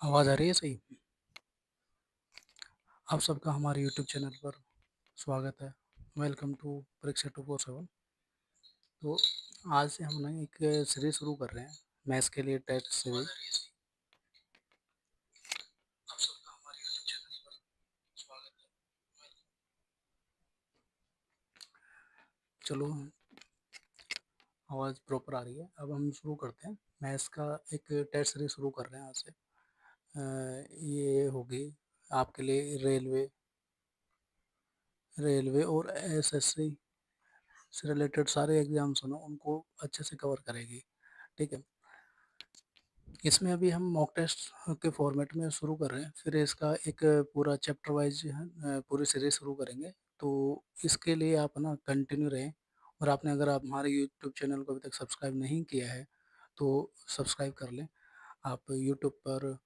आवाज़ आ रही है सही? आप सबका हमारे यूट्यूब चैनल पर स्वागत है। वेलकम टू परीक्षा 247। तो आज से हम ना एक सीरीज़ शुरू कर रहे हैं, मैथ्स के लिए टेस्ट सीरीज़। आप सबका हमारे यूट्यूब चैनल पर स्वागत है। चलो, आवाज़ प्रॉपर आ रही है। अब हम शुरू करते हैं। मैथ्स का एक टेस्ट सीरीज़ शुरू कर रहे हैं आज से। ये होगी आपके लिए रेलवे और एसएससी से रिलेटेड सारे एग्ज़ाम्स हो ना, उनको अच्छे से कवर करेगी। ठीक है? इसमें अभी हम मॉक टेस्ट के फॉर्मेट में शुरू कर रहे हैं, फिर इसका एक पूरा चैप्टर वाइज जो है पूरी सीरीज शुरू करेंगे। तो इसके लिए आप ना कंटिन्यू रहें, और आपने अगर आप हमारे यूट्यूब चैनल को अभी तक सब्सक्राइब नहीं किया है तो सब्सक्राइब कर लें। आप यूट्यूब पर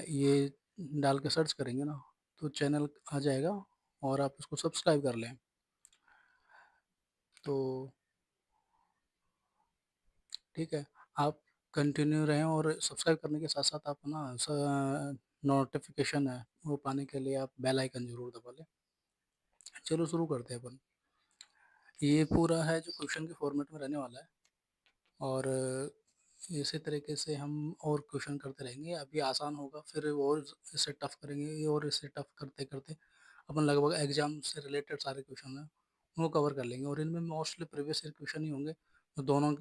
ये डाल के सर्च करेंगे ना, तो चैनल आ जाएगा और आप उसको सब्सक्राइब कर लें। तो ठीक है, आप कंटिन्यू रहें, और सब्सक्राइब करने के साथ-साथ आप ना नोटिफ़िकेशन है वो पाने के लिए आप बेल आइकन ज़रूर दबा लें। चलो शुरू करते हैं अपन। ये पूरा है जो क्वेश्चन के फॉर्मेट में रहने वाला है, और इसी तरीके से हम और क्वेश्चन करते रहेंगे। अभी आसान होगा, फिर और इससे टफ करेंगे, और इससे टफ करते-करते अपन लगभग एग्ज़ाम से रिलेटेड सारे क्वेश्चन हैं, उनको कवर कर लेंगे। और इनमें मोस्टली प्रीवियस ईयर क्वेश्चन ही होंगे, जो दोनों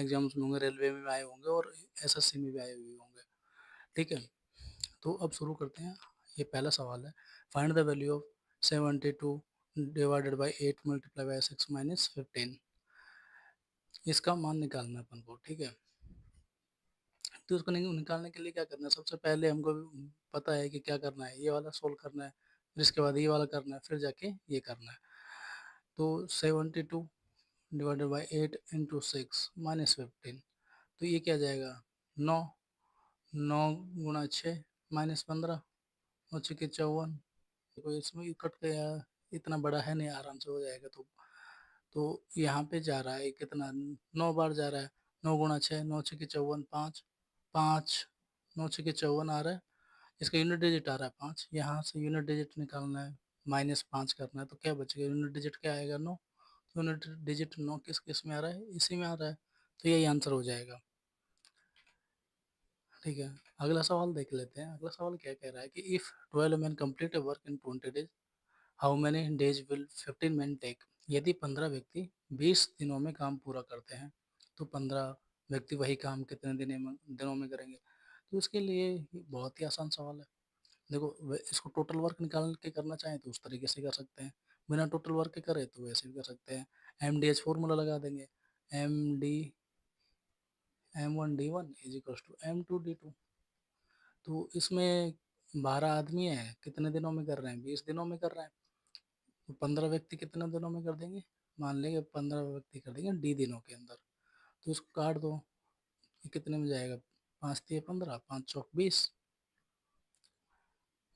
एग्ज़ाम्स में होंगे, रेलवे में भी आए होंगे और एसएससी में भी आए हुए होंगे। ठीक है? तो अब शुरू करते हैं। ये पहला सवाल है, find the value of 72 divided by 8 multiply by 6 minus 15। इसका मान निकालना है अपन को। ठीक है? तो उसको निकालने के लिए क्या करना है, सबसे पहले हमको पता है कि क्या करना है, ये वाला सोल्व करना है, फिर इसके बाद ये वाला करना है, फिर जाके ये करना है। तो 72 डिवाइडेड बाई 8 इंटू 6 माइनस 15, तो ये क्या जाएगा, 9। 9 गुणा 6 माइनस 15, 9 × 54। देखो इसमें कट गया, इतना बड़ा है नहीं, आराम से हो जाएगा। तो यहाँ पे जा रहा है कितना, 9 बार जा रहा है। 9 × 6, 9 × 54, 5, 5, 9 × 54 आ रहा है। इसका यूनिट डिजिट आ रहा है 5, यहाँ से यूनिट डिजिट निकालना है, -5 करना है, तो क्या बचेगा, यूनिट डिजिट क्या आएगा, 9। यूनिट डिजिट 9 किस किस में आ रहा है, इसी में आ रहा है, तो यही आंसर हो जाएगा। ठीक है, अगला सवाल देख लेते हैं। अगला सवाल क्या कह रहा है कि if 12 man complete work in 20 days, how many days will 15 man take. यदि 15 व्यक्ति 20 दिनों में काम पूरा करते हैं, तो 15 व्यक्ति वही काम कितने दिनों में करेंगे। तो इसके लिए ये बहुत ही आसान सवाल है। देखो, इसको टोटल वर्क निकाल के करना चाहें तो उस तरीके से कर सकते हैं, बिना टोटल वर्क के करें तो वैसे भी कर सकते हैं। MDH फॉर्मूला लगा देंगे, MD M1D1 is equal to M2D2। तो इसमें 12 आदमी है, कितने दिनों में कर रहे हैं, 20 दिनों में कर रहे हैं। तो 15 व्यक्ति कितने दिनों में कर देंगे, मान लेंगे 15 व्यक्ति कर देंगे D दिनों के अंदर। तो इसको काट दो, ये कितने में जाएगा, 5 × 15, 5 × 20,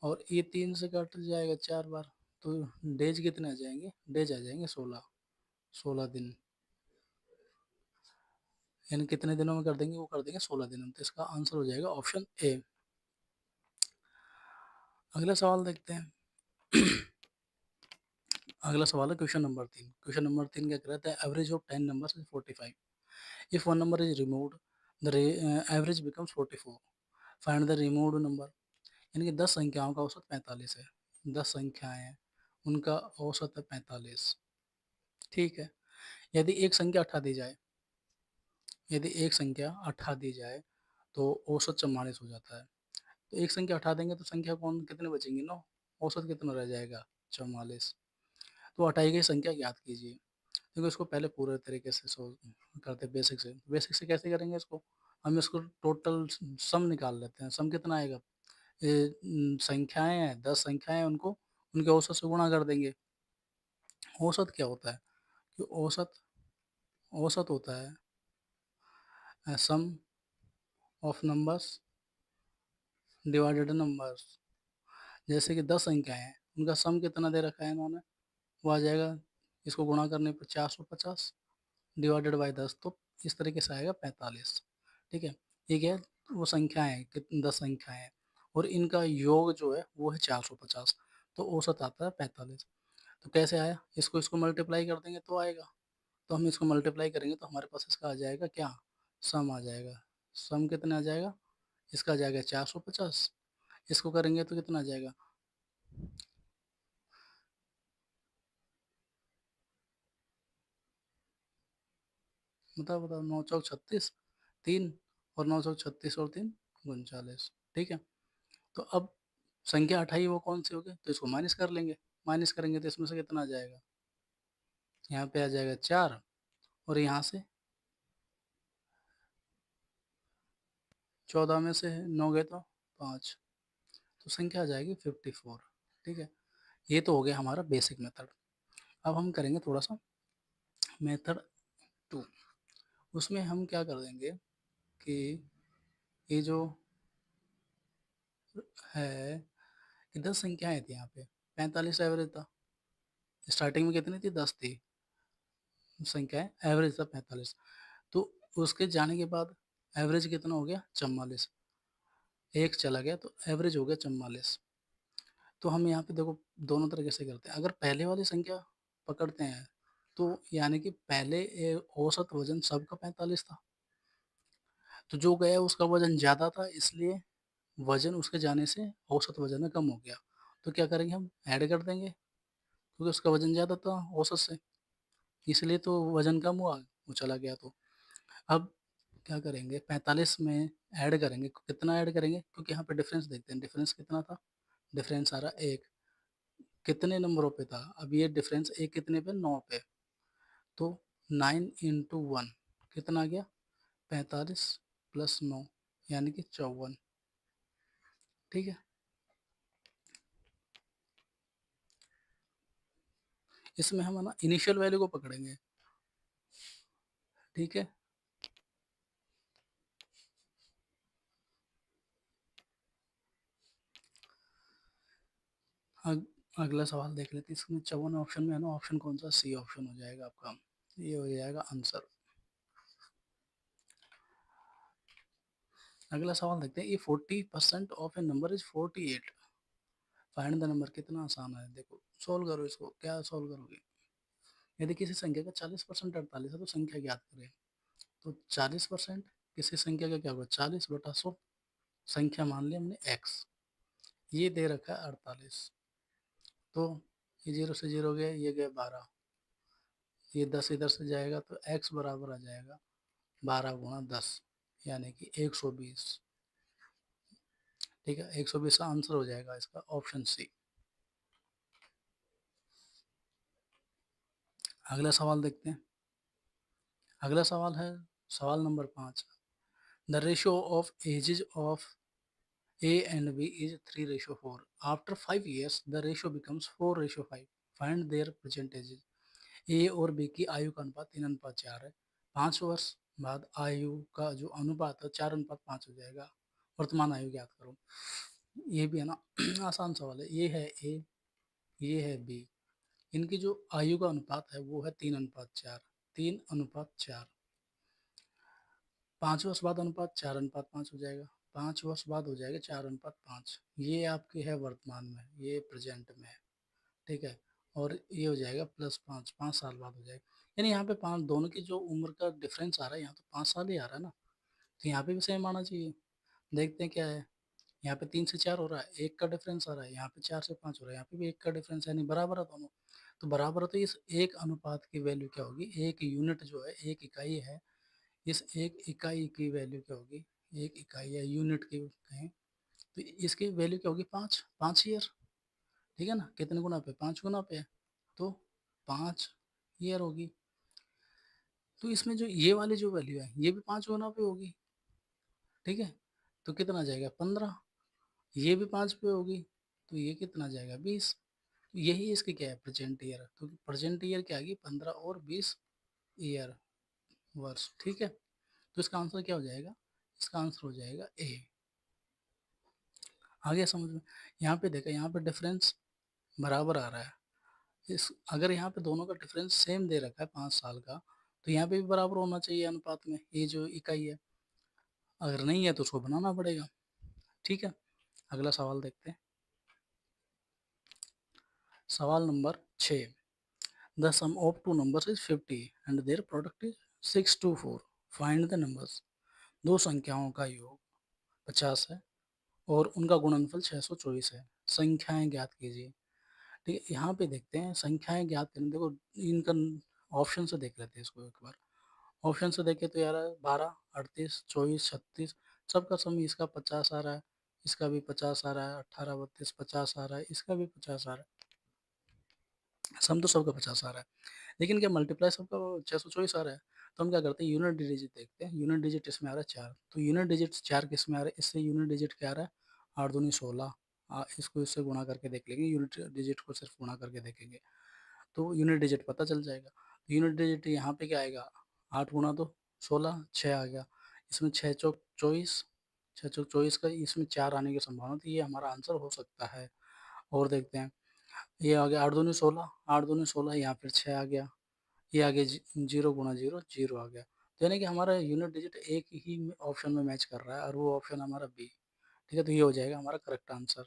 और ये 3 से कट जाएगा 4 बार। तो डेज कितने आ जाएंगे, डेज आ जाएंगे 16, 16 दिन। यानी कितने दिनों में कर देंगे, वो कर देंगे 16 दिनों में। तो इसका आंसर हो जाएगा ऑप्शन ए। अगला सवाल देखते हैं। अगला सवाल है क्वेश्चन नंबर 3। क्वेश्चन नंबर 3 क्या कहता है, average of 10 numbers is 45। If one number is removed, the average becomes 44। Find the removed number. यानी कि 10 संख्याओं का औसत 45 है। 10 संख्याएं हैं, उनका औसत है 45। ठीक है, यदि एक संख्या हटा दी जाए, यदि एक संख्या हटा दी जाए तो औसत 44 हो जाता है। तो एक संख्या हटा देंगे तो संख्या कौन कितने बचेंगी, 9। औसत कितना रह जाएगा, 44। तो हटाई गई संख्या ज्ञात कीजिए। देखो, इसको पहले पूरे तरीके से करते, बेसिक से। बेसिक से कैसे करेंगे इसको, हम इसको टोटल सम निकाल लेते हैं। सम कितना आएगा, ये संख्याएं हैं, 10 संख्याएं हैं, उनको उनके औसत से गुणा कर देंगे। औसत क्या होता है, कि औसत, औसत होता है सम ऑफ नंबर्स डिवाइडेड नंबर्स। जैसे कि 10 संख्याएं हैं, उनका सम कितना दे रखा है इन्होंने, वो आ जाएगा, इसको गुणा करने पर 450 डिवाइडेड बाई 10, तो इस तरीके से आएगा 45। ठीक है, ये क्या है, वो संख्याएं हैं, कितनी 10 संख्याएं हैं। और इनका योग जो है वो है 450, तो औसत आता है 45। तो कैसे आया? इसको इसको मल्टीप्लाई कर देंगे तो आएगा। तो हम इसको मल्टीप्लाई करेंगे तो हमारे पास इसका आ जाएगा क्या? सम आ जाएगा। सम कितना आ जाएगा? इसका आ जाएगा 450, इसको करेंगे तो कितना आ जाएगा? बताओ बताओ, 9 चौक 36, 3 और 9 चौक 36 और 3 39। ठीक है, तो अब संख्या हटाई वो कौन सी होगी? तो इसको माइनस कर लेंगे। माइनस करेंगे तो इसमें से कितना आ जाएगा? यहाँ पे आ जाएगा 4, और यहाँ से 14 में से 9 गए तो 5, तो संख्या आ जाएगी 54। ठीक है, ये तो हो गया हमारा बेसिक मेथड। अब हम करेंगे थोड़ा सा मेथड 2। उसमें हम क्या कर देंगे कि ये जो है कि 10 संख्याएं थी यहाँ पे, 45 एवरेज था। स्टार्टिंग में कितनी थी? 10 थी संख्याएं, एवरेज था 45। तो उसके जाने के बाद एवरेज कितना हो गया? 44। एक चला गया तो एवरेज हो गया 44। तो हम यहाँ पे देखो दोनों तरीके से करते हैं। अगर पहले वाली संख्या पकड़ते हैं तो यानी कि पहले औसत वजन सबका 45 था, तो जो गया उसका वजन ज़्यादा था, इसलिए वजन उसके जाने से औसत वजन में कम हो गया। तो क्या करेंगे? हम ऐड कर देंगे, क्योंकि उसका वजन ज़्यादा था औसत से, इसलिए तो वजन कम हुआ, वो चला गया। तो अब क्या करेंगे? 45 में ऐड करेंगे। कितना ऐड करेंगे? क्योंकि यहाँ पे डिफरेंस देखते हैं, डिफरेंस कितना था? डिफरेंस आ रहा 1। कितने नंबरों पे था? अब ये डिफरेंस एक कितने पे? 9 पे। तो 9 इंटू 1 कितना आ गया? 45 प्लस 9 यानी कि 54। ठीक है, इसमें हम है ना इनिशियल वैल्यू को पकड़ेंगे। ठीक है, अगला सवाल देख लेते हैं। इसमें 54 ऑप्शन में है ना, ऑप्शन कौन सा? सी ऑप्शन हो जाएगा आपका, ये हो जाएगा आंसर। अगला सवाल देखते हैं। ये 40% of A number is 48, find the number. कितना आसान है, देखो सोल्व करो इसको। क्या सोल्व करोगे? यदि किसी संख्या का 40% 48 है तो संख्या ज्ञात करें। तो 40% किसी संख्या का क्या होगा? 40/100। संख्या मान ली हमने x, ये दे रखा है 48। तो ये 0 से 0 गया, ये गया 12, ये 10 इधर से जाएगा तो x बराबर आ जाएगा 12 × 10 यानी कि 120। ठीक है, 120 का आंसर हो जाएगा इसका ऑप्शन सी। अगला सवाल देखते हैं। अगला सवाल है सवाल number 5। The ratio of ages of A and B is 3/4. After 5 years, the ratio becomes 4/5. Find their percentages. ए और बी की आयु का अनुपात 3:4 है। 5 वर्ष बाद आयु का जो अनुपात है 4:5 हो जाएगा। वर्तमान आयु ज्ञात करो। ये भी है ना आसान सवाल है। ये है ए, ये है बी, इनकी जो आयु का अनुपात है वो है 3:4। 3:4। 5 वर्ष बाद अनुपात 4:5 हो जाएगा। 5 वर्ष बाद हो जाएगा 4:5। ये आपके है वर्तमान में, ये प्रेजेंट में है। ठीक है, और ये हो जाएगा +5, 5 साल बाद हो जाएगा। यानी यहाँ पे पाँच दोनों की जो उम्र का डिफरेंस आ रहा है, यहाँ तो 5 साल ही आ रहा है ना, तो यहाँ पे भी सेम आना चाहिए। देखते हैं क्या है। यहाँ पे 3 से 4 हो रहा है, 1 का डिफरेंस आ रहा है। यहाँ पे 4 से 5 हो रहा है, यहाँ पे भी 1 का डिफरेंस है, यानी बराबर है दोनों। तो बराबर है तो इस एक अनुपात की वैल्यू क्या होगी? एक यूनिट जो है, एक इकाई है, इस एक इकाई की वैल्यू क्या होगी? एक इकाई या यूनिट की कहें तो इसकी वैल्यू क्या होगी? 5 ईयर। ठीक है ना, कितने गुना पे? 5 गुना पे। तो 5 ईयर होगी। तो इसमें जो ये वाली जो वैल्यू है ये भी 5 गुना पे होगी। ठीक है, तो कितना आ जाएगा? 15। ये भी 5 पे होगी, तो ये कितना आ जाएगा? 20। तो यही इसकी क्या है? Present year. तो प्रेजेंट ईयर क्या आ गई? 15 और 20 ईयर, वर्ष। ठीक है, तो इसका आंसर क्या हो जाएगा? इसका आंसर हो जाएगा ए। आ गया समझ में? यहाँ पे देखा, यहाँ पे डिफरेंस बराबर आ रहा है। इस अगर यहाँ पे दोनों का डिफरेंस सेम दे रखा है 5 साल का, तो यहाँ पे भी बराबर होना चाहिए अनुपात में, ये जो इकाई है। अगर नहीं है तो उसको बनाना पड़ेगा। ठीक है, अगला सवाल देखते हैं। सवाल number 6। The sum of two numbers is 50 and their product is 624। Find the numbers. दो संख्याओं का योग 50 है और उनका गुणनफल 624 है। संख्याएं ज्ञात कीजिए। ठीक है, यहाँ पे देखते हैं संख्याएं ज्ञात करने। देखो इनका ऑप्शन से देख लेते हैं इसको एक बार। ऑप्शन से देखें तो यार 12, 38, 24, 36, सबका सम इसका 50 आ रहा है, इसका भी 50 आ रहा है, 18, 32, 50 आ रहा है, इसका भी 50 आ रहा है, सम तो सबका 50 आ रहा है। लेकिन क्या मल्टीप्लाई सबका 624 आ रहा है? तो हम क्या करते हैं, यूनिट डिजिट देखते हैं। यूनिट डिजिट इसमें आ रहा है 4, तो यूनिट डिजिट 4 किस में आ रहा है? इससे यूनिट डिजिट क्या आ रहा है? 8 दूनी 16। इसको इससे गुणा करके देख लेंगे, यूनिट डिजिट को सिर्फ गुणा करके देखेंगे तो यूनिट डिजिट पता चल जाएगा। यूनिट डिजिट यहाँ पे क्या आएगा? 8 गुणा 2 16, 6 आ गया। इसमें 6 चौक 24, 6 चौक 24 का इसमें 4 आने की संभावना, तो ये हमारा आंसर हो सकता है। और देखते हैं, ये आ गया 8 दूनी 16, 8 दूनी 16, यहाँ फिर 6 आ गया, ये आ गया 0 गुणा 0 0 आ गया। तो यानी कि हमारा यूनिट डिजिट एक ही ऑप्शन में मैच कर रहा है और वो ऑप्शन हमारा बी। ठीक है, तो ये हो जाएगा हमारा करेक्ट आंसर।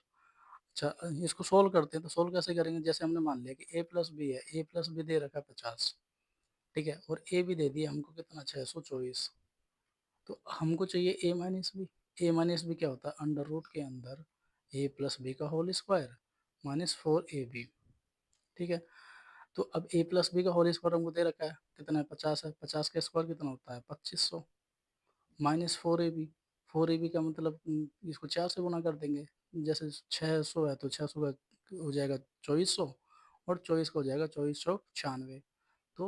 अच्छा, इसको सोल्व करते हैं। तो सोल्व कैसे करेंगे? जैसे हमने मान लिया कि ए प्लस बी है, ए प्लस बी दे रखा है 50, ठीक है, और ए भी दे दिया हमको कितना? 624। तो हमको चाहिए ए माइनस बी। ए माइनस बी क्या होता है? अंडर रूट के अंदर ए प्लस बी का होल स्क्वायर माइनस 4ab। ठीक है, तो अब ए प्लस बी का होल स्क्वायर हमको दे रखा है कितना है? 50 है। 50 का स्क्वायर कितना होता है? 2500 माइनस 4ab। 4ab का मतलब इसको 4 से गुना कर देंगे। जैसे 600 है तो 600 का हो जाएगा 2400, और 24 का हो जाएगा 2496। तो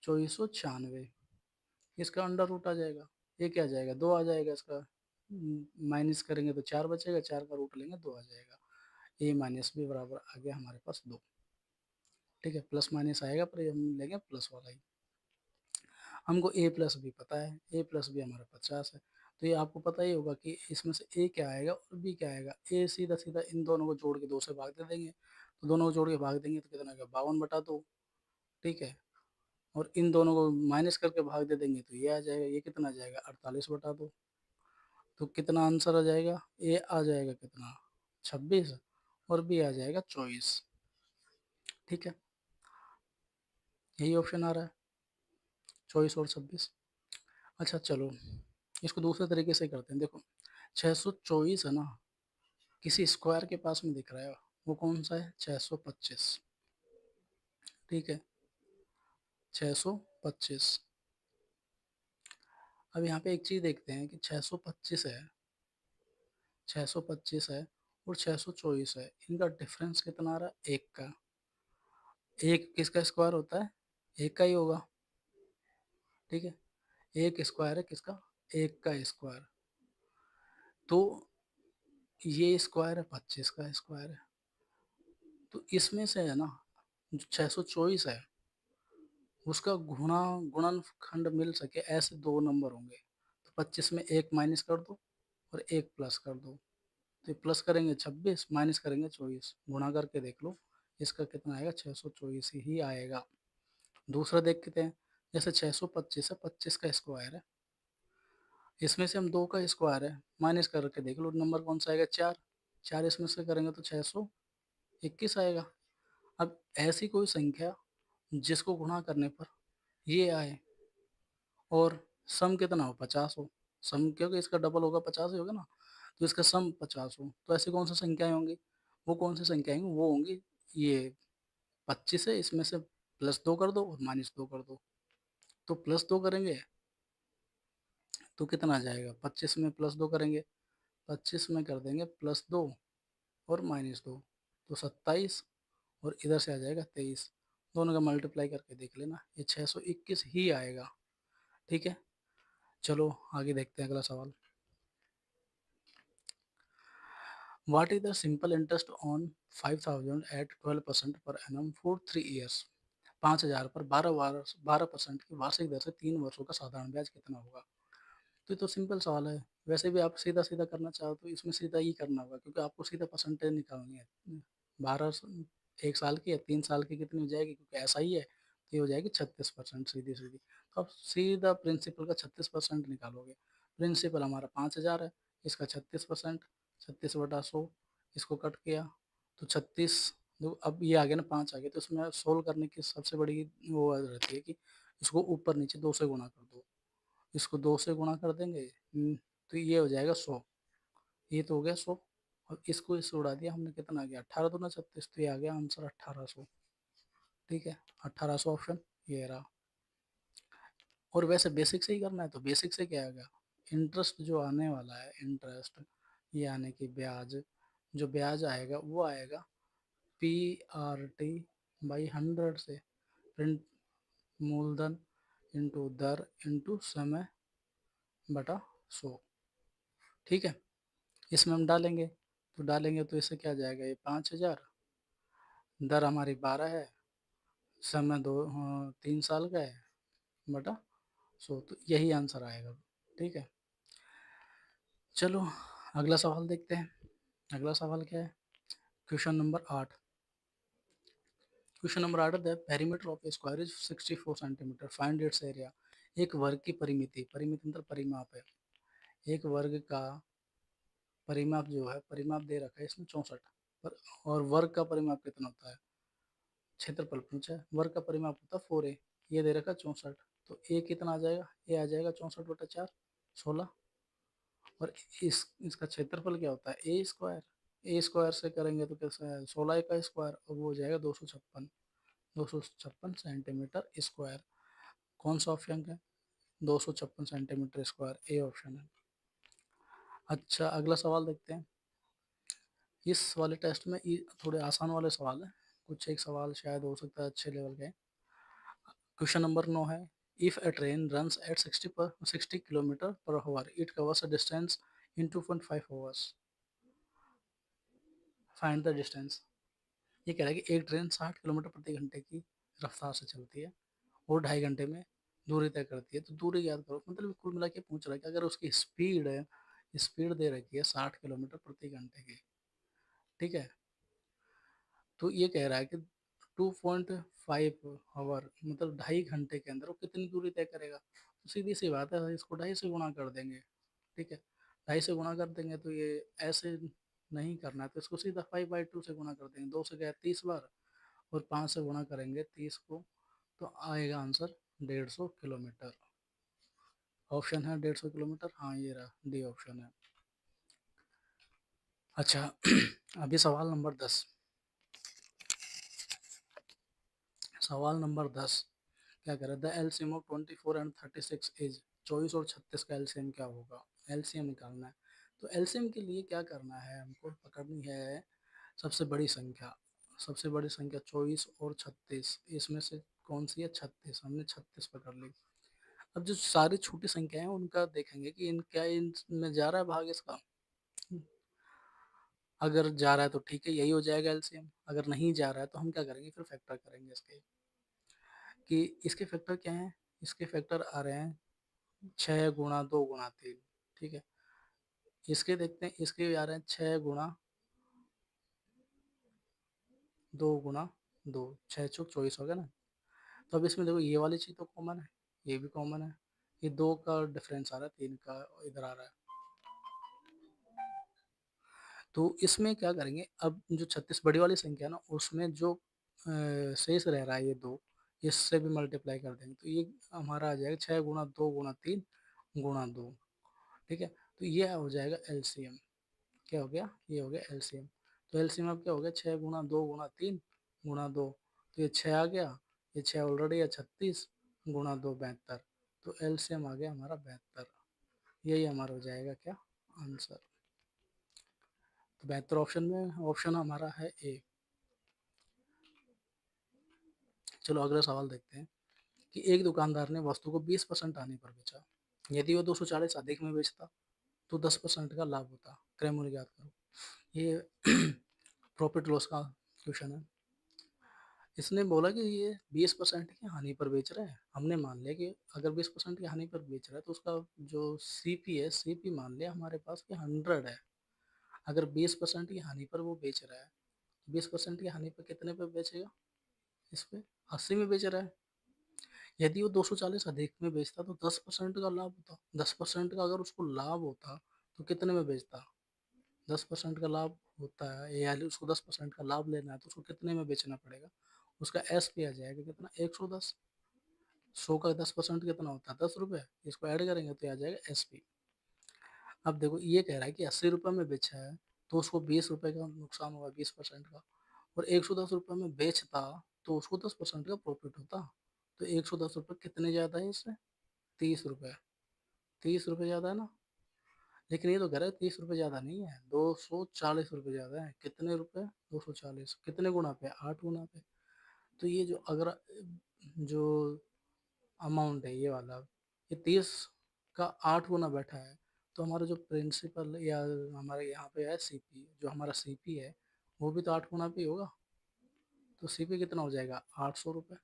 2496, इसका अंडर रूट आ जाएगा। ये क्या आ जाएगा? 2 आ जाएगा। इसका माइनस करेंगे तो 4 बचेगा, 4 का रूट लेंगे 2 आ जाएगा। ए माइनस बी बराबर आ गया हमारे पास 2। ठीक है, प्लस माइनस आएगा पर ये हम लेंगे प्लस वाला ही। हमको ए प्लस बी पता है, ए प्लस बी हमारा 50 है। तो ये आपको पता ही होगा कि इसमें से ए क्या आएगा और बी क्या आएगा। ए सीधा सीधा इन दोनों को जोड़ के 2 से भाग दे देंगे, तो दोनों को जोड़ के भाग देंगे तो कितना आएगा? 52/2। ठीक है, और इन दोनों को माइनस करके भाग दे देंगे तो ये आ जाएगा। ये कितना आ जाएगा? 48/2। तो कितना आंसर आ जाएगा? ए आ जाएगा कितना? 26, और बी आ जाएगा 24। ठीक है, यही ऑप्शन आ रहा है, 24 और 26। अच्छा चलो, इसको दूसरे तरीके से करते हैं। देखो 624 है ना, किसी स्क्वायर के पास में दिख रहा है, वो कौन सा है? 625। ठीक है, 625। अब यहाँ पे एक चीज देखते हैं कि 625 है, 625 है और 624 है, इनका डिफरेंस कितना आ रहा है? एक का। एक किसका स्क्वायर होता है? एक का ही होगा। ठीक है, एक स्क्वायर है किसका? एक का स्क्वायर। तो ये स्क्वायर है 25 का स्क्वायर है। तो इसमें से है ना, जो 624 है उसका गुणनखंड मिल सके ऐसे दो नंबर होंगे। तो 25 में एक माइनस कर दो और एक प्लस कर दो। तो प्लस करेंगे 26, माइनस करेंगे 24, गुणा करके देख लो इसका कितना आएगा? 624 ही आएगा। दूसरा देखते हैं, जैसे 625 है, 25 का स्क्वायर है, इसमें से हम 2 का स्क्वायर है, माइनस करके देख लो नंबर कौन सा आएगा? 4। 4 इसमें से करेंगे तो 621 आएगा। अब ऐसी कोई संख्या जिसको गुणा करने पर ये आए और सम कितना हो? 50 हो। सम क्योंकि इसका डबल होगा, 50 ही होगा ना, तो इसका सम 50 हो, तो ऐसी कौन सी संख्याएं होंगी? वो कौन सी संख्याएं होंगी? वो होंगी ये 25 है, इसमें से प्लस 2 कर दो और माइनस 2 कर दो। तो प्लस 2 करेंगे तो कितना आ जाएगा? 25 में प्लस 2 करेंगे, 25 में कर देंगे प्लस 2 और माइनस 2, तो 27, और इधर से आ जाएगा 23। दोनों का मल्टीप्लाई करके देख लेना, ये 621 ही आएगा। ठीक है, चलो आगे देखते हैं अगला सवाल। What is the simple interest on 5,000 at 12% per annum for 3 years? 5,000 पर 12% की वार्षिक दर से 3 वर्षों का साधारण ब्याज कितना होगा? तो ये तो सिंपल सवाल है। वैसे भी आप सीधा सीधा करना चाहो तो इसमें सीधा ही करना होगा, क्योंकि आपको सीधा परसेंटेज निकालनी है। 1 साल की या 3 साल की कितनी हो जाएगी, क्योंकि ऐसा ही है, तो ये हो जाएगी 36% सीधी सीधी। तो आप सीधा प्रिंसिपल का 36% निकालोगे। प्रिंसिपल हमारा 5,000 है, इसका 36%, 36/100, इसको कट किया तो 36, अब ये आ गया ना 5 आ गया, तो इसमें सोल्व करने की सबसे बड़ी वो रहती है कि इसको ऊपर नीचे 2 से गुणा कर दो। इसको 2 से गुणा कर देंगे, तो ये हो जाएगा 100, ये तो हो गया 100, और इसको इससे उड़ा दिया हमने, कितना आ गया 18 दूना 36, तो ये आ गया आंसर 1800। ठीक है, 1800 ऑप्शन ये रहा। और वैसे बेसिक से ही करना है तो बेसिक से क्या आएगा, इंटरेस्ट जो आने वाला है, इंटरेस्ट यानी कि ब्याज, जो ब्याज आएगा वो आएगा PRT/100 से, प्रिंट मूलधन इंटू दर इंटू समय बटा 100। ठीक है, इसमें हम डालेंगे, तो डालेंगे तो इससे क्या जाएगा, ये 5000, दर हमारी 12 है, समय 3 साल का है, बटा 100, तो यही आंसर आएगा। ठीक है, चलो अगला सवाल देखते हैं। अगला सवाल क्या है, क्वेश्चन नंबर 8। क्वेश्चन नंबर 8 है, perimeter of square is 64 centimetre, find its area. एक वर्ग की परिमिति, परिमिति मतलब परिमाप है, एक वर्ग का परिमाप जो है, परिमाप दे रखा है इसमें 64 पर, और वर्ग का परिमाप कितना होता है, क्षेत्रफल पूछा है, वर्ग का परिमाप होता है 4a, ये दे रखा है 64, तो a कितना आ जाएगा, a आ जाएगा 64/4, 16, और इसका क्षेत्रफल क्या होता है ए स्क्वायर, ए स्क्वायर से करेंगे तो कैसा है 16 का स्क्वायर, और वो हो जाएगा 256 सेंटीमीटर स्क्वायर। कौन सा ऑप्शन है, 256 सेंटीमीटर स्क्वायर, ए ऑप्शन है। अच्छा अगला सवाल देखते हैं। इस वाले टेस्ट में थोड़े आसान वाले सवाल है, कुछ एक सवाल शायद हो सकता है अच्छे लेवल के। क्वेश्चन नंबर 9 है, if A train runs at 60 kilometre per hour, it covers a distance in 2.5 hours, find the distance. ये कह रहा है कि एक ट्रेन 60 किलोमीटर प्रति घंटे की रफ्तार से चलती है और 2.5 घंटे में दूरी तय करती है, तो दूरी याद करो, मतलब कुल मिला के पूछ रहा है कि अगर उसकी स्पीड है, स्पीड दे रखी है 60 किलोमीटर प्रति घंटे की, ठीक है, तो ये कह रहा है कि 2.5 आवर मतलब 2.5 घंटे के अंदर वो कितनी दूरी तय करेगा, तो सीधी सी बात है, इसको 2.5 से गुणा कर देंगे। ठीक है, 2.5 से गुणा कर देंगे तो ये ऐसे नहीं करना है, तो इसको सीधा 5/2 से गुणा कर देंगे, 2 से गया 30 बार, और 5 से गुणा करेंगे 30 को, तो आएगा आंसर 150 किलोमीटर। ऑप्शन है 150 किलोमीटर, हाँ ये रहा डी ऑप्शन है। अच्छा अभी सवाल नंबर 10। सवाल नंबर 10 क्या कह रहा है, the LCM of 24 and 36 is, 24 और 36 का एलसीएम क्या होगा, एलसीएम निकालना है। तो एलसीएम के लिए क्या करना है, हमको पकड़नी है सबसे बड़ी संख्या, सबसे बड़ी संख्या 24 और 36, इसमें से कौन सी है 36, हमने 36 पकड़ ली। अब जो सारी छोटी संख्या है उनका देखेंगे कि इन क्या इनमें जा रहा है भाग इसका, अगर जा रहा है तो ठीक है यही हो जाएगा एलसीएम, अगर नहीं जा रहा है तो हम क्या करेंगे फिर फैक्टर करेंगे इसके, कि इसके फैक्टर क्या हैं, इसके फैक्टर आ रहे हैं 6 गुणा 2 गुणा 3, ठीक है, इसके देखते हैं, इसके भी आ रहे हैं 6 गुणा 2 गुणा 2, 6 चौक 24 हो गया ना। तो अब इसमें देखो ये वाली चीज़ तो कॉमन है, ये भी कॉमन है, ये 2 का डिफरेंस आ रहा है, 3 का इधर आ रहा है, तो इसमें क्या करेंगे, अब जो 36 बड़ी वाली संख्या है ना उसमें जो शेष रह रहा है ये 2, इससे भी मल्टीप्लाई कर देंगे, तो ये हमारा आ जाएगा 6 गुणा 2 गुणा 3 गुणा 2, ठीक है, तो ये हो जाएगा एलसीएम, क्या हो गया, ये हो गया एलसीएम। तो एलसीएम अब क्या हो गया, 6 गुणा 2 गुणा 3 गुणा 2, तो ये 6 आ गया, ये 6 ऑलरेडी है 36 गुणा 2 72, तो एलसीएम आ गया हमारा 72, यही हमारा हो जाएगा क्या आंसर। तो 72 ऑप्शन में ऑप्शन हमारा है ए। चलो अगला सवाल देखते हैं कि एक दुकानदार ने वस्तु को 20% आने पर बेचा, यदि वो 240 अधिक में बेचता तो 10% का लाभ होता, क्रय मूल्य ज्ञात करो। ये प्रॉफिट लॉस का क्वेश्चन है। इसने बोला कि ये 20% की हानि पर बेच रहा है, हमने मान लिया कि अगर 20% की हानि पर बेच रहा है तो उसका जो सीपी है, सीपी मान लिया हमारे पास कि 100 है। अगर 20% की हानि पर वो बेच रहा है, 20% की हानि पर कितने पे बेचेगा, इस पे 80 में बेच रहा है। यदि वो 240 अधिक में बेचता तो 10% का लाभ होता, 10% का अगर उसको लाभ होता तो कितने में बेचता, 10% का लाभ होता है, यानी उसको 10% का लाभ लेना है तो उसको कितने में बेचना पड़ेगा? उसका एस पी आ जाएगा कितना, 110। 100 का 10% कितना होता है, 10 रुपये। इसको ऐड करेंगे तो आ जाएगा एस पी। अब देखो ये कह रहा है कि 80 रुपये में बेचा है तो उसको 20 रुपये का नुकसान हुआ, 20% का। और 110 रुपये में बेचता तो उसको 10% का प्रॉफिट होता। तो 110 रुपये कितने ज़्यादा है इससे? 30 रुपये। 30 रुपये ज़्यादा है ना? लेकिन ये तो कह रहा है 30 रुपये ज़्यादा नहीं है, 240 रुपये ज़्यादा है। कितने रुपये? 240। कितने गुना पे? 8 गुना पे। तो ये जो अगर जो अमाउंट है ये वाला, ये 30 का 8 गुना बैठा है, तो हमारा जो प्रिंसिपल या हमारे यहाँ पे है सीपी, जो हमारा सीपी है वो भी तो 8 गुना पे ही होगा। तो सीपी कितना हो जाएगा? 800 रुपये।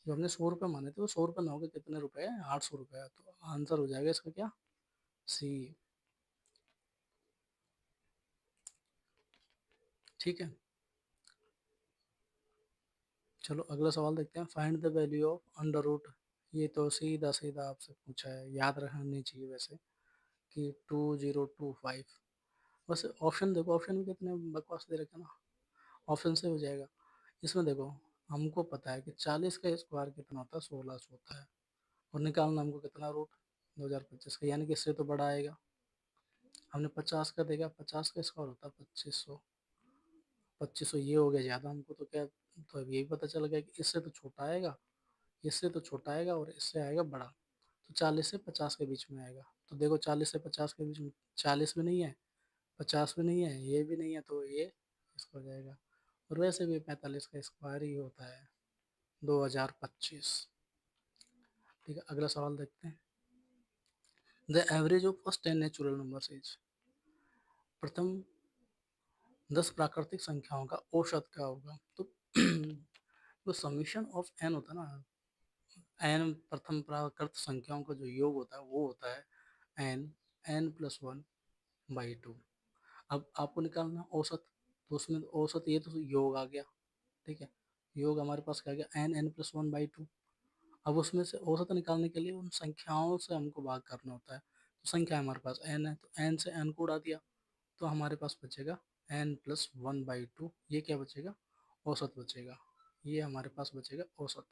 जो हमने 100 रुपये माने थे वो 100 रुपये ना होकर कितने रुपए है? 800 रुपये। तो आंसर हो जाएगा इसका क्या? सी। ठीक है, चलो अगला सवाल देखते हैं। Find the value of under root. ये तो सीधा सीधा आपसे पूछा है, याद रखना चाहिए वैसे, कि 2025। बस ऑप्शन देखो, ऑप्शन में कितने बकवास दे रखे ना। ऑप्शन से हो जाएगा। इसमें देखो, हमको पता है कि 40 का स्क्वायर कितना होता है? 1600 होता है। और निकालना हमको कितना? रूट 2025 का, यानी कि इससे तो बड़ा आएगा। हमने 50 का देखा, 50 का स्क्वायर होता है 2500। 2500 ये हो गया ज़्यादा हमको तो क्या, तो अब यही पता चल गया कि इससे तो छोटा आएगा, इससे तो छोटा आएगा और इससे आएगा बड़ा। तो 40 से 50 के बीच में आएगा। तो देखो 40 से 50 के बीच में 40 भी नहीं है, 50 भी नहीं है, ये भी नहीं है, तो ये इसको हो जाएगा। और वैसे भी 45 का स्क्वायर ही होता है 2025। ठीक है, अगला सवाल देखते हैं। The average of first 10 natural numbers is. प्रथम 10 प्राकृतिक संख्याओं का औसत क्या होगा? तो जो समीशन ऑफ एन होता है ना, एन प्रथम प्राकृत संख्याओं का जो योग होता है वो होता है एन, n+1/2। अब आपको निकालना औसत, तो उसमें औसत ये तो योग आ गया। ठीक है, योग हमारे पास क्या गया? n(n+1/2)। अब उसमें से औसत निकालने के लिए उन संख्याओं से हमको भाग करना होता है। तो संख्या हमारे पास n है, तो n से n को उड़ा दिया तो हमारे पास बचेगा n+1/2। ये क्या बचेगा? औसत बचेगा। ये हमारे पास बचेगा औसत।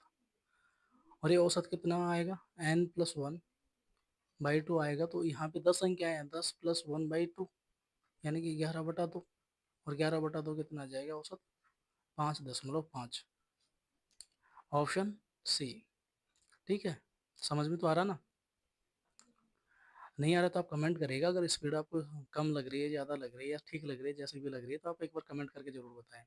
और ये औसत कितना आएगा? n+1/2 आएगा। तो यहाँ पे 10 संख्या है, 10+1/2 यानी कि 11/2। और 11/2 कितना आ जाएगा औसत? 5.5। Option C. ठीक है, समझ में तो आ रहा ना? नहीं आ रहा तो आप कमेंट करिएगा। अगर स्पीड आपको कम लग रही है, ज़्यादा लग रही है या ठीक लग रही है, जैसी भी लग रही है, तो आप एक बार कमेंट करके ज़रूर बताएं।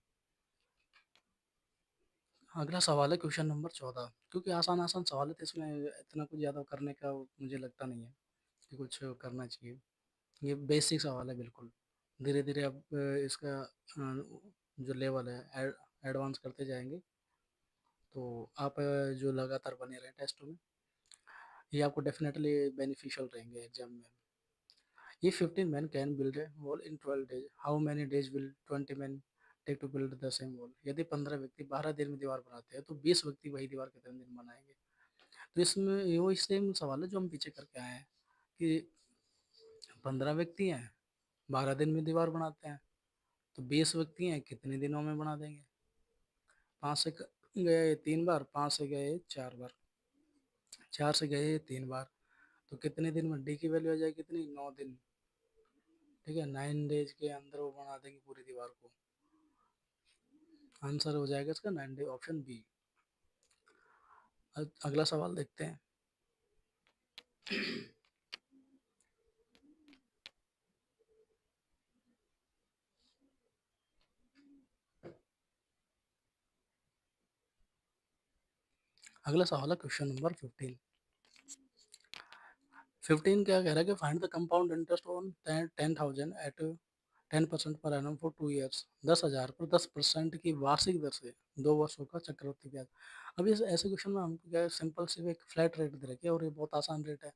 अगला सवाल है क्वेश्चन नंबर 14। क्योंकि आसान आसान सवाल है तो इसमें इतना कुछ ज़्यादा करने का मुझे लगता नहीं है कि कुछ करना चाहिए। ये बेसिक सवाल है बिल्कुल। धीरे धीरे अब इसका जो लेवल है एडवांस करते जाएंगे। तो आप जो लगातार बने रहें टेस्टों में, ये आपको डेफिनेटली बेनिफिशियल रहेंगे एग्जाम में। ये 15 men can build a wall in 12 days. How many days will 20 men take to build the same wall? यदि 15 व्यक्ति 12 दिन में दीवार बनाते हैं तो 20 व्यक्ति वही दीवार कितने दिन में बनाएंगे? तो इसमें वो सेम सवाल है जो हम पीछे करके आए हैं कि 15 व्यक्ति हैं, 12 दिन में दीवार बनाते हैं, तो 20 व्यक्ति हैं, कितने दिनों में बना देंगे? 5 से गए 3 बार, 5 से गए 4 बार, 4 से गए 3 बार, तो कितने दिन में? डी की वैल्यू आ जाएगी कितनी? 9 दिन। ठीक है, 9 डेज के अंदर वो बना देंगे पूरी दीवार को। आंसर हो जाएगा इसका 9 डे, ऑप्शन बी। अगला सवाल देखते हैं। अगला सवाल है क्वेश्चन नंबर 15। 15 क्या कह रहा है कि find the compound interest on 10,000 at 10% per annum for 2 years. 10,000 पर 10% की वार्षिक दर से 2 वर्षों का चक्रवृद्धि ब्याज। अभी ऐसे क्वेश्चन में हमको क्या है, सिंपल सिर्फ एक फ्लैट रेट दे रखे और ये बहुत आसान रेट है।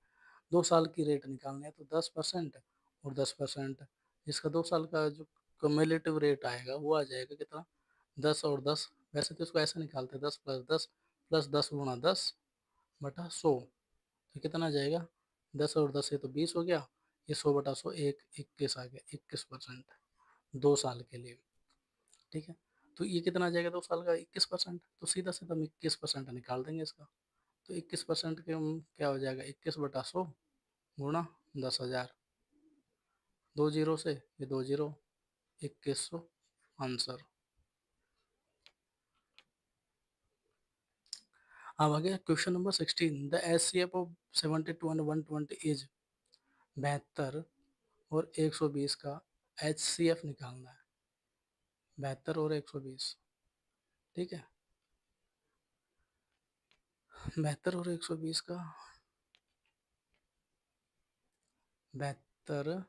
2 साल की रेट निकालनी है तो 10% और 10%, इसका 2 साल का जो क्यूमुलेटिव रेट आएगा वो आ जाएगा कितना? 10 और 10। वैसे तो इसको ऐसे निकालते हैं 10+10 प्लस 10 × 10/100। तो कितना आ जाएगा? 10 और 10 से तो 20 हो गया, ये 100/100 एक 21 आ गया, 21% 2 साल के लिए। ठीक है, तो ये कितना आ जाएगा 2 साल का 21%, तो सीधा सीधा हम 21% निकाल देंगे इसका। तो 21% के क्या हो जाएगा, 21/100 गुणा 10,000, 2 जीरो से ये 2 जीरो, 2100 आंसर। अब आ गया question number 16, the H C F of 72 and 120 is 72 और 120 का एच सी एफ निकालना है, 72 और 120। ठीक है, 72 और 120 का, 72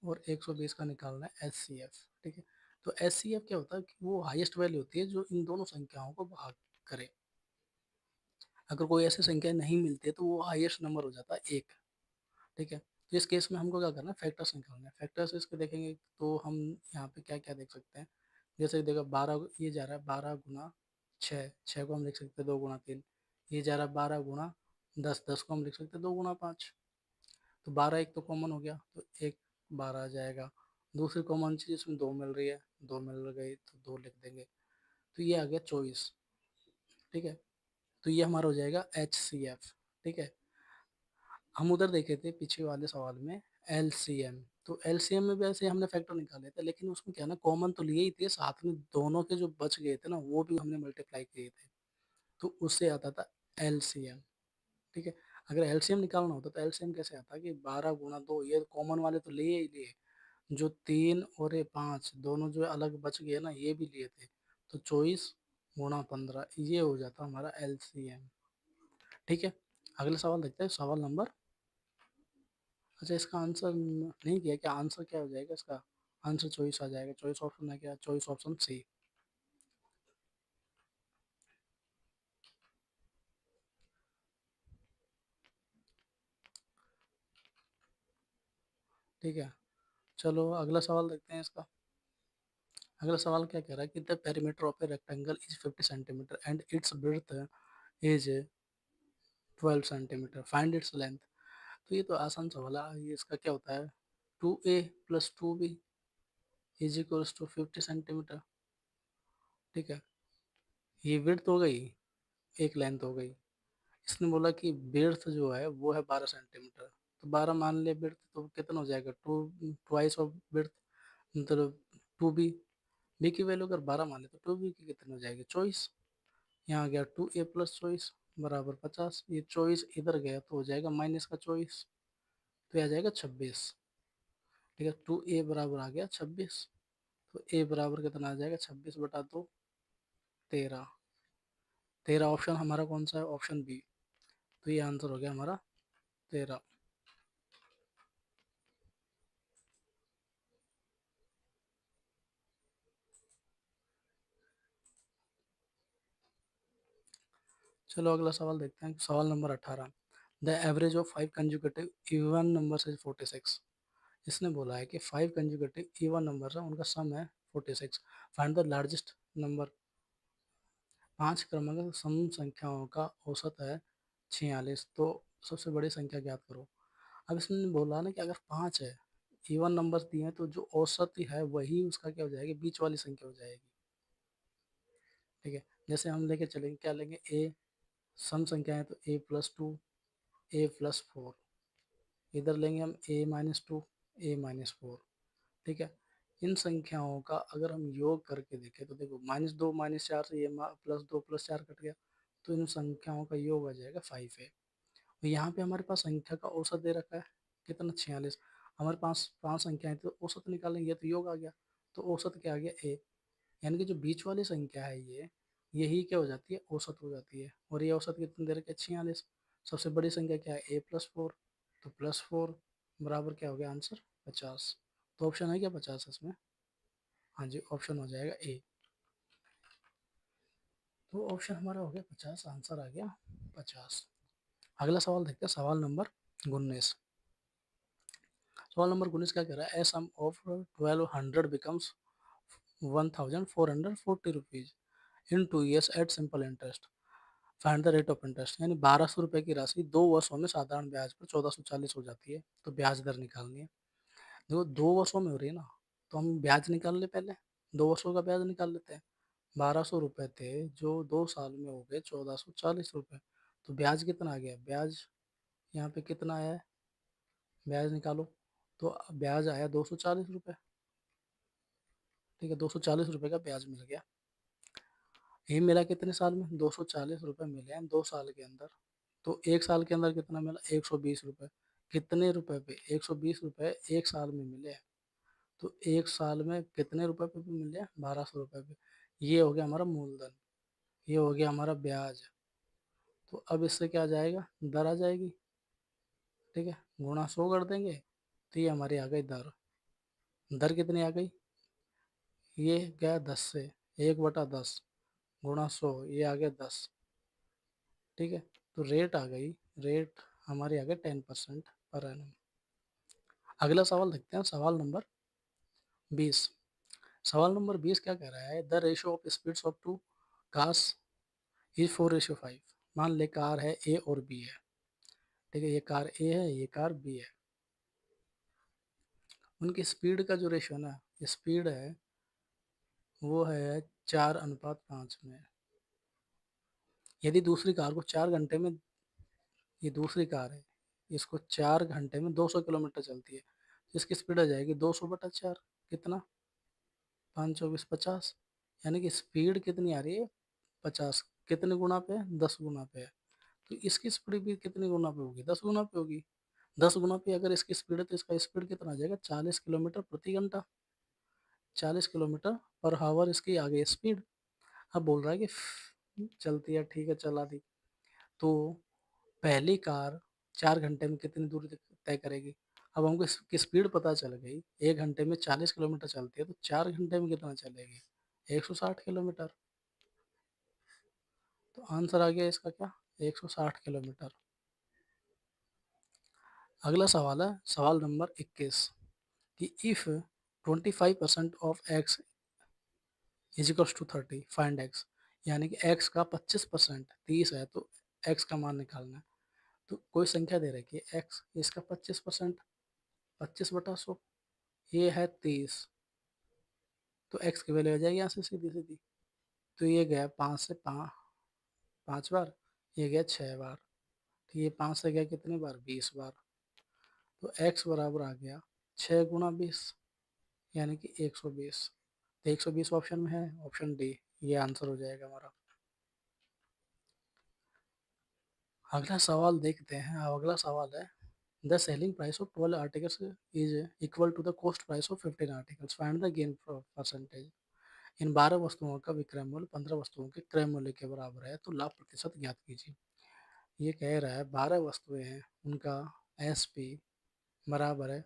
और 120 का निकालना है एच सी एफ। ठीक है, तो एच सी एफ क्या होता है कि वो हाईएस्ट वैल्यू होती है जो इन दोनों संख्याओं को भाग करे। अगर कोई ऐसी संख्या नहीं मिलती है तो वो हाईएस्ट नंबर हो जाता है 1। ठीक है, तो इस केस में हमको क्या करना है, फैक्टर्स निकालना है। फैक्टर्स इसके देखेंगे तो हम यहाँ पे क्या क्या देख सकते हैं, जैसे देखो 12 ये जा रहा है 12 गुना 6, 6 को हम लिख सकते हैं 2 गुना 3। ये जा रहा है 12 गुना 10, 10 को हम लिख सकते हैं 2 गुना 5। तो 12 एक तो कॉमन हो गया, तो एक 12 आ जाएगा। दूसरी कॉमन चीज इसमें 2 मिल रही है, 2 मिल गई तो 2 लिख देंगे, तो ये आ गया 24। ठीक है, तो ये हमारा हो जाएगा एच सी एफ। ठीक है, हम उधर देखे थे पीछे वाले सवाल में एलसीएम, तो एलसीएम में भी ऐसे हमने फैक्टर निकाले थे, लेकिन उसमें क्या ना कॉमन तो लिए ही थे, साथ में दोनों के जो बच गए थे ना वो भी हमने मल्टीप्लाई किए थे, तो उससे आता था एलसीएम। ठीक है, अगर एलसीएम निकालना होता तो एलसीएम कैसे आता कि 12 गुना 2, ये कॉमन वाले तो लिए ही लिए, जो 3 और ये 5 दोनों जो अलग बच गए ना ये भी लिए थे, तो 24 गुना 15 ये हो जाता हमारा एलसीएम। ठीक है, अगला सवाल देखते हैं, सवाल नंबर, अच्छा इसका आंसर नहीं किया क्या, आंसर क्या हो जाएगा इसका, आंसर चॉइस आ जाएगा, चॉइस ऑप्शन है क्या, चॉइस ऑप्शन सी। ठीक है, चलो अगला सवाल देखते हैं इसका। अगला सवाल क्या कह रहा है कि the perimeter of a rectangle is 50 centimetre and it's breadth is 12 centimetre, find its length. तो ये तो आसान सवाल है, ये इसका क्या होता है, 2a + 2b is equals to 50 centimetre. ठीक है, ये विड्थ हो गई, एक लेंथ हो गई। इसने बोला कि बेड्थ जो है वो है 12 सेंटीमीटर, तो 12 मान लिया बेड्थ, तो कितना हो जाएगा, टू ट्वाइस ऑफ बेड्थ, मतलब 2b की वैल्यू अगर 12 मान ले तो 2b की कितनी हो जाएगी, चॉइस। यहाँ आ गया 2a + चॉइस बराबर 50, ये चॉइस इधर गया तो हो जाएगा माइनस का चॉइस, तो ये आ जाएगा 26। ठीक है, 2a बराबर आ गया 26, तो a बराबर कितना आ जाएगा, 26/2 13। 13 ऑप्शन हमारा कौन सा है, ऑप्शन बी, तो ये आंसर हो गया हमारा 13। चलो अगला सवाल देखते हैं, सवाल number 18, the average of 5 conjugative even numbers is 46। इसने बोला है कि 5 कंजुगेटिव इवन नंबर्स हैं, उनका सम है 46, फाइंड द लार्जेस्ट नंबर। 5 क्रमांक सम संख्याओं का औसत है 46, तो सबसे बड़ी संख्या ज्ञात करो। अब इसने बोला ना कि अगर 5 है, इवन नंबर्स दिए हैं, तो जो औसत है वही उसका क्या हो जाएगी, बीच वाली संख्या हो जाएगी। ठीक है, जैसे हम लेके चलेंगे, क्या लेंगे, ए, सम संख्या है तो a + 2 a + 4, इधर लेंगे हम a-2 a-4। ठीक है, इन संख्याओं का अगर हम योग करके देखें तो देखो -2 -4 से ये +2 +4 कट गया, तो इन संख्याओं का योग आ जाएगा 5 है। तो यहाँ पे हमारे पास संख्या का औसत दे रखा है कितना, 46। हमारे पास 5 संख्याएं तो औसत निकालेंगे तो योग आ गया, तो औसत क्या आ गया, ए, यानी कि जो बीच वाली संख्या है ये, यही क्या हो जाती है, औसत हो जाती है, और ये औसत कितने दे रखे, 46। सबसे बड़ी संख्या क्या है, a + 4, तो +4 बराबर क्या हो गया आंसर, 50। तो ऑप्शन है क्या 50 इसमें, हाँ जी, ऑप्शन हो जाएगा ए। तो ऑप्शन हमारा हो गया 50, आंसर आ गया 50। अगला सवाल देखते हैं, सवाल नंबर 19। सवाल नंबर 19 क्या कह रहा है, a sum of 1200 becomes 1440 rupees in 2 years at simple interest. Find the rate of interest, यानी 1200 रुपये की राशि 2 वर्षों में साधारण ब्याज पर 1440 हो जाती है, तो ब्याज दर निकालनी है। देखो 2 वर्षों में हो रही है ना, तो हम ब्याज निकाल ले पहले, 2 वर्षों का ब्याज निकाल लेते हैं। 1200 रुपये थे जो 2 साल में हो गए 1440 रुपये, तो ब्याज कितना आ गया, ब्याज यहाँ पे कितना आया है, ब्याज निकालो, तो ब्याज आया 240 रुपये। ठीक है, 240 रुपये का ब्याज मिल गया। ये मिला कितने साल में, 240 रुपये मिले हैं 2 साल के अंदर। तो 1 साल के अंदर कितना मिला, 120 रुपये। कितने रुपए पे, 120 रुपये 1 साल में मिले हैं। तो 1 साल में कितने रुपए पे भी मिले हैं, 1200 रुपये पे। ये हो गया हमारा मूलधन, ये हो गया हमारा ब्याज। तो अब इससे क्या आ जाएगा, दर आ जाएगी। ठीक है, गुणा 100 कर देंगे, तो ये हमारी आ गई दर। दर कितनी आ गई, ये गया 10 से, 1/10 गुणा 100, ये आ गया 10। ठीक है, तो रेट आ गई, रेट हमारी आ गई 10% पर एनम। अगला सवाल देखते हैं, सवाल नंबर 20। सवाल नंबर 20 क्या कह रहा है, the ratio of speeds of two cars is 4:5। मान ले कार है ए और बी है। ठीक है, ये कार ए है, ये कार बी है। उनकी स्पीड का जो रेशियो ना, स्पीड है वो है 4:5 में। यदि दूसरी कार को 4 घंटे में, ये दूसरी कार है, इसको 4 घंटे में 200 किलोमीटर चलती है, तो इसकी स्पीड आ जाएगी 200/4। कितना, 5 24 50। यानी कि स्पीड कितनी आ रही है, 50। कितने गुना पे है, 10 गुना पे है। तो इसकी स्पीड भी कितनी गुना पे होगी, 10 गुना पे होगी। 10 गुना पे अगर इसकी स्पीड है तो इसका स्पीड कितना आ जाएगा, 40 किलोमीटर प्रति घंटा। 40 किलोमीटर पर आवर इसकी आ गई स्पीड। अब बोल रहा है कि चलती है, ठीक है चला दी। तो पहली कार 4 घंटे में कितनी दूरी तय करेगी। अब हमको इसकी स्पीड पता चल गई, 1 घंटे में 40 किलोमीटर चलती है, तो 4 घंटे में कितना चलेगी, 160 किलोमीटर। तो आंसर आ गया इसका क्या, 160 किलोमीटर। अगला सवाल है, सवाल नंबर 21, कि if 25% of x is equals to 30, find x. यानी कि एक्स का 25% 30 है, तो एक्स का मान निकालना है। तो कोई संख्या दे रखी है एक्स, इसका 25%, 25/100, ये है 30। तो एक्स की वैल्यू आ जाएगी यहाँ से सीधी सीधी। तो ये गया 5 से 5 बार, ये गया 6 बार। तो ये 5 से गया कितने बार, 20 बार। तो एक्स बराबर आ गया 6 × 20, यानी कि 120। तो 120 ऑप्शन में है, ऑप्शन डी, ये आंसर हो जाएगा हमारा। अगला सवाल देखते हैं। अगला सवाल है, the selling price of 12 articles is equal to the cost price of 15 articles, find the gain percentage. इन 12 वस्तुओं का विक्रय मूल्य 15 वस्तुओं के क्रय मूल्य के बराबर है, तो लाभ प्रतिशत ज्ञात कीजिए। ये कह रहा है 12 वस्तुएं हैं, उनका एस पी बराबर है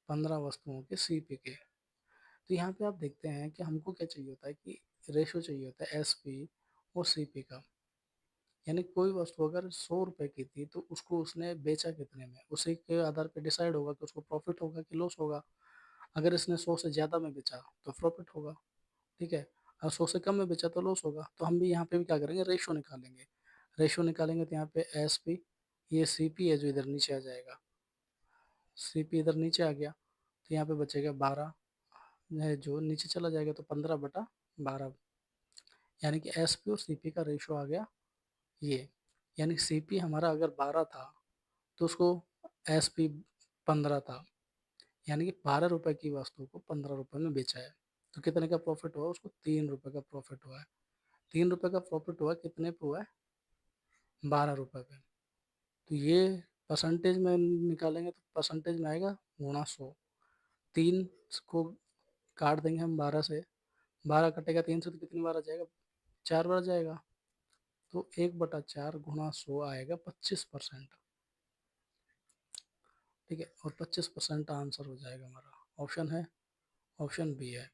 15 वस्तुओं के सी पी के। तो यहाँ पे आप देखते हैं कि हमको क्या चाहिए होता है, कि रेशो चाहिए होता है एस पी और सी पी का। यानी कोई वस्तु अगर 100 रुपए की थी, तो उसको उसने बेचा कितने में, उसी के आधार पे डिसाइड होगा कि उसको प्रॉफिट होगा कि लॉस होगा। अगर इसने 100 से ज़्यादा में बेचा तो प्रॉफिट होगा। ठीक है, और 100 से कम में बेचा तो लॉस होगा। तो हम भी यहाँ पे भी क्या करेंगे, रेशो निकालेंगे। रेशो निकालेंगे तो यहाँ पे एस पी, ये सी पी है जो इधर नीचे आ जाएगा, सी पी इधर नीचे आ गया, तो यहाँ पे बचेगा 12 है, जो नीचे चला जाएगा, तो 15/12। यानी कि एस पी और सी पी का रेशो आ गया ये। यानी सी पी हमारा अगर 12 था, तो उसको एस पी 15 था। यानी कि 12 रुपए की वस्तु को 15 रुपए में बेचा है, तो कितने का प्रॉफिट हुआ, उसको 3 रुपए का प्रॉफिट हुआ है। 3 रुपए का प्रॉफिट हुआ, कितने पे हुआ है, 12 रुपए पे। तो ये परसेंटेज में निकालेंगे तो परसेंटेज में आएगा गुणा 100। 3 को काट देंगे हम 12 से, 12 कटेगा 3 से तो कितनी बार आ जाएगा, 4 बार जाएगा। तो 1/4 गुणा 100 आएगा 25%। ठीक है, और 25% आंसर हो जाएगा हमारा। ऑप्शन है, ऑप्शन बी है।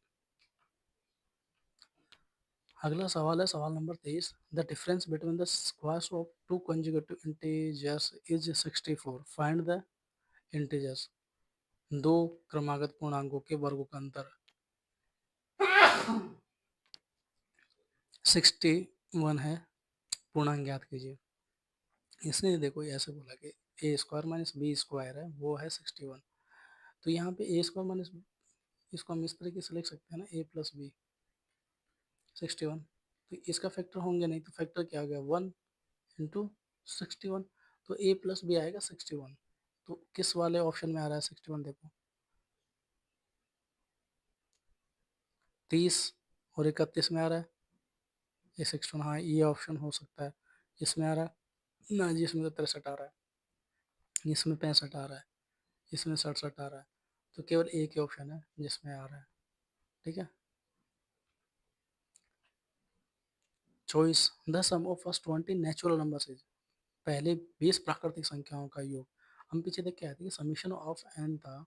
अगला सवाल है, सवाल number 23, the difference between the squares of two conjugative integers is 64, find the integers. दो क्रमागत पूर्णांकों के वर्गों का अंतर 61 है, पूर्णांक ज्ञात कीजिए। इसने देखो ऐसे बोला कि ए स्क्वायर माइनस बी स्क्वायर है वो है 61। तो यहाँ पे ए स्क्वायर माइनस, इसको हम इस तरीके से लिख सकते हैं ना, ए प्लस बी 61। तो इसका फैक्टर होंगे नहीं, तो फैक्टर क्या आ गया 1 इंटू 61। तो ए प्लस बी आएगा 61। तो किस वाले ऑप्शन में आ रहा है 61? देखो 30 और 31 में आ रहा है ये 61। हाँ ये ऑप्शन हो सकता है। इसमें आ रहा है ना जी, इसमें तो 63 आ रहा है, इसमें 65 आ रहा है, इसमें 67 आ रहा है। तो केवल एक ही ऑप्शन है जिसमें आ रहा है। ठीक है। Choice the sum of first 20 natural numbers is, पहले 20 प्राकृतिक संख्याओं का योग। हम पीछे देख के आए थे कि समीशन ऑफ एन था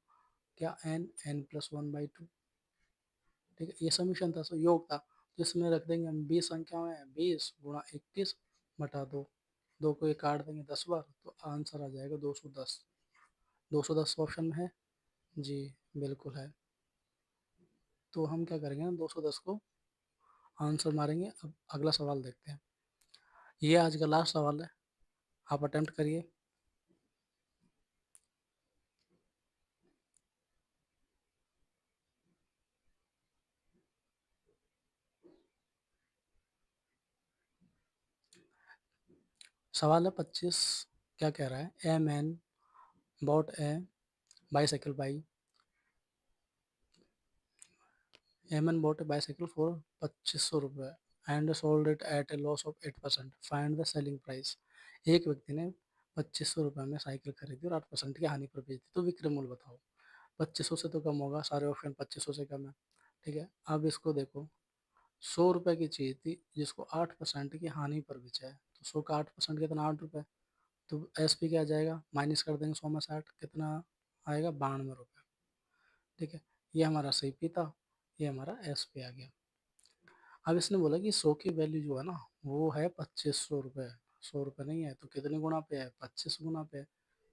क्या, एन एन प्लस 1/2। ठीक है, ये समीशन था, योग था। तो इसमें रख देंगे हम 20 संख्याएं हैं, 20 गुणा 21 बटा 2, 2 को ये काट देंगे 10 बार, तो आंसर आ जाएगा 210। 210 ऑप्शन में है जी, बिल्कुल है। तो हम क्या करेंगे ना, 210 को आंसर मारेंगे। अब अगला सवाल देखते हैं। ये आज का लास्ट सवाल है, आप अटेम्प्ट करिए। सवाल है 25। क्या कह रहा है, a man bot A bicycle by, a man bot A bicycle for 2500 रुपये and sold it at A loss of 8%, find the selling price. एक व्यक्ति ने 2500 रुपये में साइकिल खरीदी और 8% की हानि पर बेच दी, तो विक्रय मूल्य बताओ। 2500 से तो कम होगा, सारे ऑप्शन 2500 से कम है। ठीक है, अब इसको देखो, 100 रुपये की चीज़ थी जिसको 8% की हानि पर बेचा है, तो 100 का 8% कितना, 8 रुपये। तो एस पी क्या आ जाएगा, माइनस कर देंगे 100 में 60, कितना आएगा, 92 रुपये। ठीक है, ये हमारा सी पी था, ये हमारा एस पी आ गया। अब इसने बोला कि 100 की वैल्यू जो है ना वो है 2500 रुपये। 100 रुपये नहीं है तो कितने गुना पे है, 25 गुना पे है।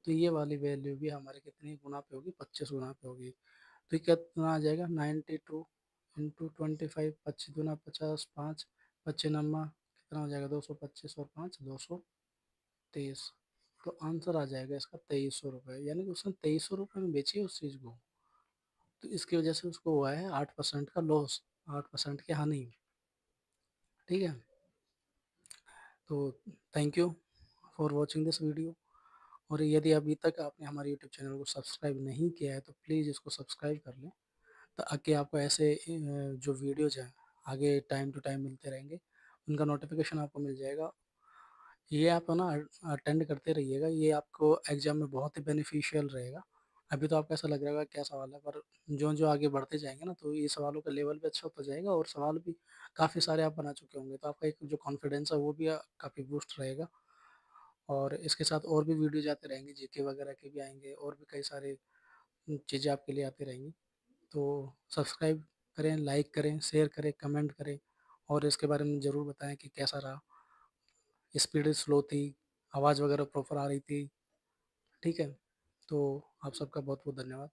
तो ये वाली वैल्यू भी हमारे कितनी गुना पे होगी, 25 गुना पे होगी। तो ये कितना आ जाएगा, 92 इंटू 25, 25 दूना 50, 5 25 नम्मा कितना हो जाएगा, 225 और 5 223। तो आंसर आ जाएगा इसका 2300 रुपये, यानी कि उसने 2300 रुपये में बेची है उस चीज़ को। तो इसकी वजह से उसको हुआ है 8% का लॉस, 8% की हानि। ठीक है। तो thank you for watching this video. और यदि अभी तक आपने हमारे यूट्यूब चैनल को सब्सक्राइब नहीं किया है तो प्लीज़ इसको सब्सक्राइब कर लें, ताकि आपको ऐसे जो वीडियोज़ हैं आगे टाइम टू टाइम मिलते रहेंगे, उनका नोटिफिकेशन आपको मिल जाएगा। ये आप ना अटेंड करते रहिएगा, ये आपको एग्ज़ाम में बहुत ही बेनिफिशियल रहेगा। अभी तो आपको ऐसा लग रहा है क्या सवाल है, पर जो आगे बढ़ते जाएंगे ना तो ये सवालों का लेवल भी अच्छा होता जाएगा और सवाल भी काफ़ी सारे आप बना चुके होंगे, तो आपका एक जो कॉन्फिडेंस है वो भी काफ़ी बूस्ट रहेगा। और इसके साथ और भी वीडियोज आते रहेंगे, जीके वगैरह के भी आएंगे, और भी कई सारे चीज़ें आपके लिए आती रहेंगी। तो सब्सक्राइब करें, लाइक करें, शेयर करें, कमेंट करें, और इसके बारे में ज़रूर बताएं कि कैसा रहा। स्पीड स्लो थी, आवाज़ वगैरह प्रॉपर आ रही थी। ठीक है, तो आप सबका बहुत बहुत धन्यवाद।